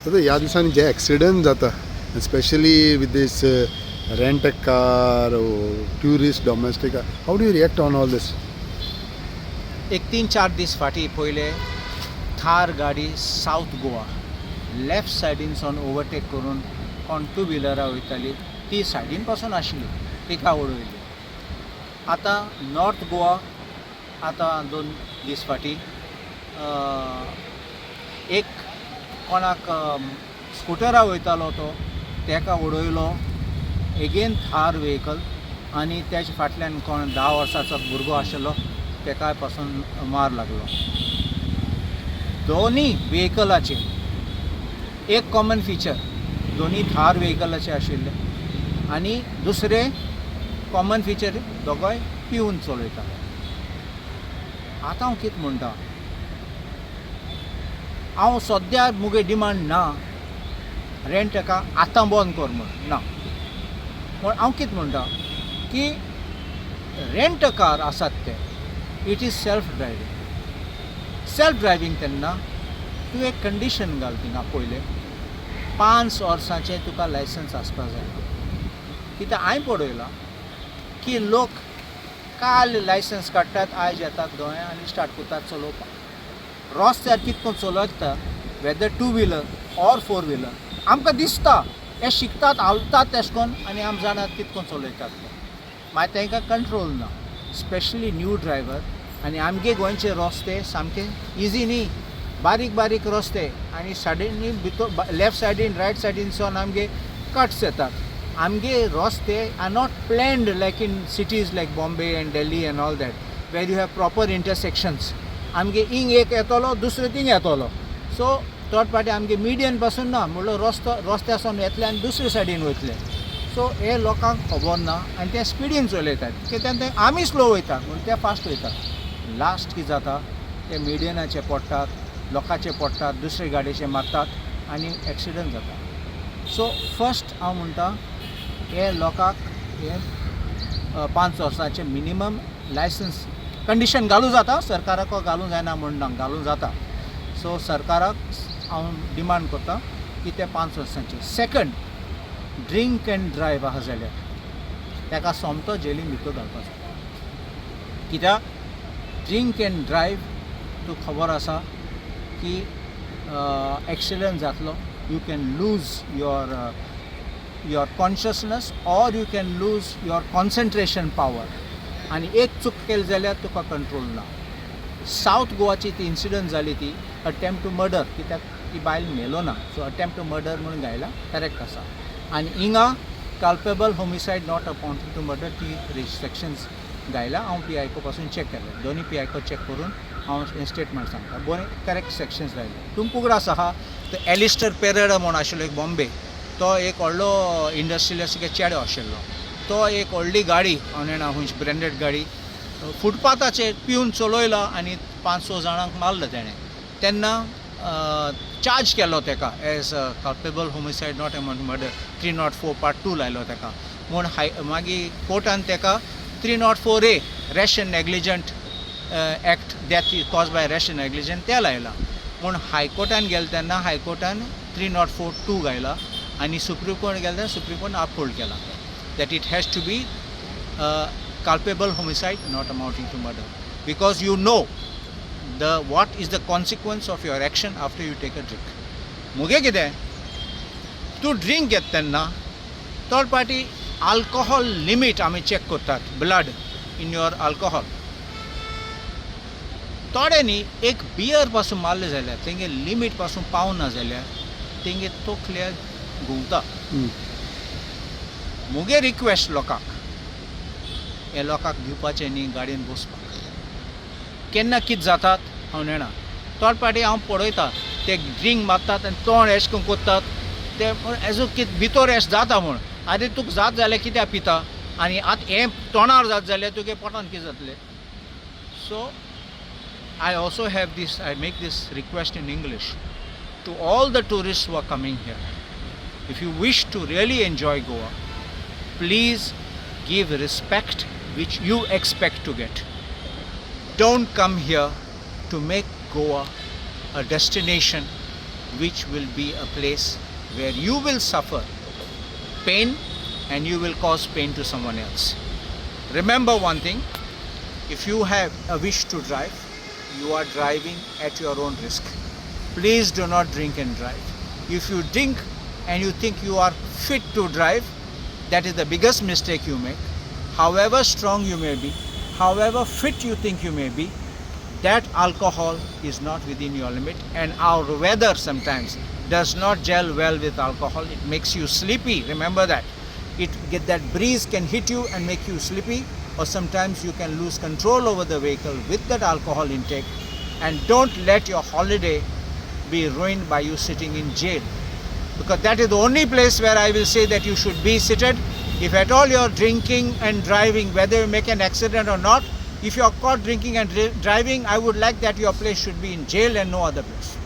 आता ह्या दिसांनी जे ॲक्सिडंट जाता specially with these rent a car tourist domestic how do you react on all these? एक 3-4 दीस फाटी पयले थार गाडी साऊथ गोवा लेफ्ट सायडीनसून ओवरटेक करून कोण टू व्हिलरां वयताली ती सायडीन पासून आशिल्ली तिका उडयली. आतां नॉर्थ गोवा आतां 2 दीस फाटी एक कोणाक स्कुटरा वयतालो तो तेका उडयलो एगेन थार व्हेकल आनी तेच्या फाटल्यान कोण 10 वर्सांचो भुरगो आशिल्लो तेका पासून मार लागलो. दोनी व्हेकलाचे एक कॉमन फिचर दोनी थार व्हेकलाचे आशिल्ले आनी दुसरे कॉमन फिचर दोगांय पिवन चलयता. आतां हांव कितें म्हणटा, हांव सद्या मुगे डिमांड ना रेंट एका आतां बंद कर म्हण ना, पूण हांव कितें म्हणटा की रेंट अ कार आसात ते इट इज सेल्फ ड्रायवींग तेन्ना तूं एक कंडिशन घाल थिंगा पयलें 5 वर्सांचें तुका लायसन्स आसपाक जाय. कित्याक हांवें पळयलां की लोक काल लायसन्स काडटात आयज येतात गोंया आनी स्टार्ट करतात चलोवपाक. रस्त्यार कितको चलयता weather two wheeler or 4 wheeler आमकां दिसता हे शिकतात हालतात तेश कोन आनी आमी जाणात कितको चलयतात ते. मागीर तांकां कंट्रोल ना, स्पेशली न्यू ड्रायव्हर. आनी आमगे गोंयचे रस्ते सामके इजी न्ही, बारीक बारीक रस्ते आनी सायडीनी भितर लेफ्ट सायडीन रायट सायडीनसून आमगे कट्स येतात. आमगे रस्ते are not planned like in cities like Bombay and Delhi and all that where you have proper intersections. आमगे हिंग एक येतलो दुसरो थिंग येतलो, सो थर्ड पार्टी आमगे मिडियन पासून ना म्हणल्यार रस्त्यासून येतले आनी दुसरे सायडीन वयतले. सो हे लोकांक खबर ना आनी ते स्पिडीन चलयतात कित्याक ते आमी स्लो वयता म्हणून ते फास्ट वयतात. लास्ट कितें जाता ते मिडियनाचे पडटात, लोकांचे पडटात, दुसरे गाडयेचे मारतात आनी एक्सिडंट जाता. सो फर्स्ट हांव म्हणटा हे लोकांक हे 5 वर्सांचे मिनिमम लायसन्स कंडिशन घालूं जाता, सरकाराक घालूं जायना म्हणना घालूं जाता. सो सरकाराक हांव डिमांड करता की ते 5 वर्सांचे. सेकंड, ड्रिंक एंड ड्रायव्ह आहा जाल्यार ताका सोमतो जेलीन भितर घालपाचो. कित्याक ड्रिंक एंड ड्रायव्ह तूं खबर आसा की एक्सिडंट जातलो, you can lose your consciousness or you can lose your concentration power. आनी एक चूक केली जाल्यार तुका कंट्रोल ना. साऊथ गोवाची ती इन्सिडंट जाली ती अटेम्प्ट टू मर्डर, कित्याक ती बायल मेलो ना, सो अटेम्प्ट टू मर्डर म्हणून घायला करेक्ट आसा. आनी हिंगा culpable homicide not attempt to murder ती रिस्ट्रिक्शन्स घायला. हांव PICO पासून चॅक केले, दोनी PICO चॅक करून हांव स्टेटमेंट सांगता बरें करेक्ट सेक्शन्स घायले. तुमकुगडास आहा तो एलिस्टर पेरेरा म्हूण आशिल्लो एक बॉम्बे, तो एक व्हडलो इंडस्ट्रियलिस्ट चेडो आशिल्लो. तो एक व्हडली गाडी हांवें खंयची ब्रँडेड गाडी फुटपाथाचेर पिवन चलयला आनी 5-6 जाणांक मारलो तेणें. तेन्ना चार्ज केलो ताका as culpable homicide not attempt murder 304 part 2 लायलो ताका म्हूण मागीर कोर्टान ताका 304A rash and negligent act death cause by rash and negligent ते लायला. म्हूण हायकोर्टान गेले तेन्ना हायकोर्टान 304(2) घायला आनी सुप्रीम कोर्ट गेले तेन्ना सुप्रीम कोर्ट अपहोल्ड केला that it has to be culpable homicide not amounting to murder, because you know what is the consequence of your action after you take a drink. मुगे कितें तूं drink घेता तेन्ना third party alcohol limit आमी check करतात, blood in your alcohol. थोड्यांनी एक beer पासून मारले जाल्यार तेंगे लिमीट पासून पावना जाल्यार तेंगे तोखले घुंवता. मुगे रिक्वेस्ट लोकांक हे लोकांक दिवपाचें न्ही गाडयेन बसपाक. केन्ना कितें जातात हांव नेणा, थर्ड पार्टी हांव पळयता ते ड्रिंक मारतात आनी तोंड एश करून कोत्तात ते एजो कितें भितर एश जाता म्हूण. आरे तुका जात जाल्यार कित्याक पिता आनी आतां हें तोंडार जात जाल्यार तुगे पोटान कितें जातलें. So I also have this, I make this request in English to all the tourists who are coming here. If you wish to really enjoy Goa, please give respect which you expect to get. Don't come here to make Goa a destination which will be a place where you will suffer pain and you will cause pain to someone else. Remember one thing, if you have a wish to drive, you are driving at your own risk. Please do not drink and drive. If you drink and you think you are fit to drive, that is the biggest mistake you make. However strong you may be, however fit you think you may be, that alcohol is not within your limit, and our weather sometimes does not gel well with alcohol. It makes you sleepy. Remember that. That breeze can hit you and make you sleepy, or sometimes you can lose control over the vehicle with that alcohol intake. And don't let your holiday be ruined by you sitting in jail, because that is the only place where I will say that you should be seated. If at all you're drinking and driving, whether you make an accident or not, if you're caught drinking and driving, I would like that your place should be in jail and no other place.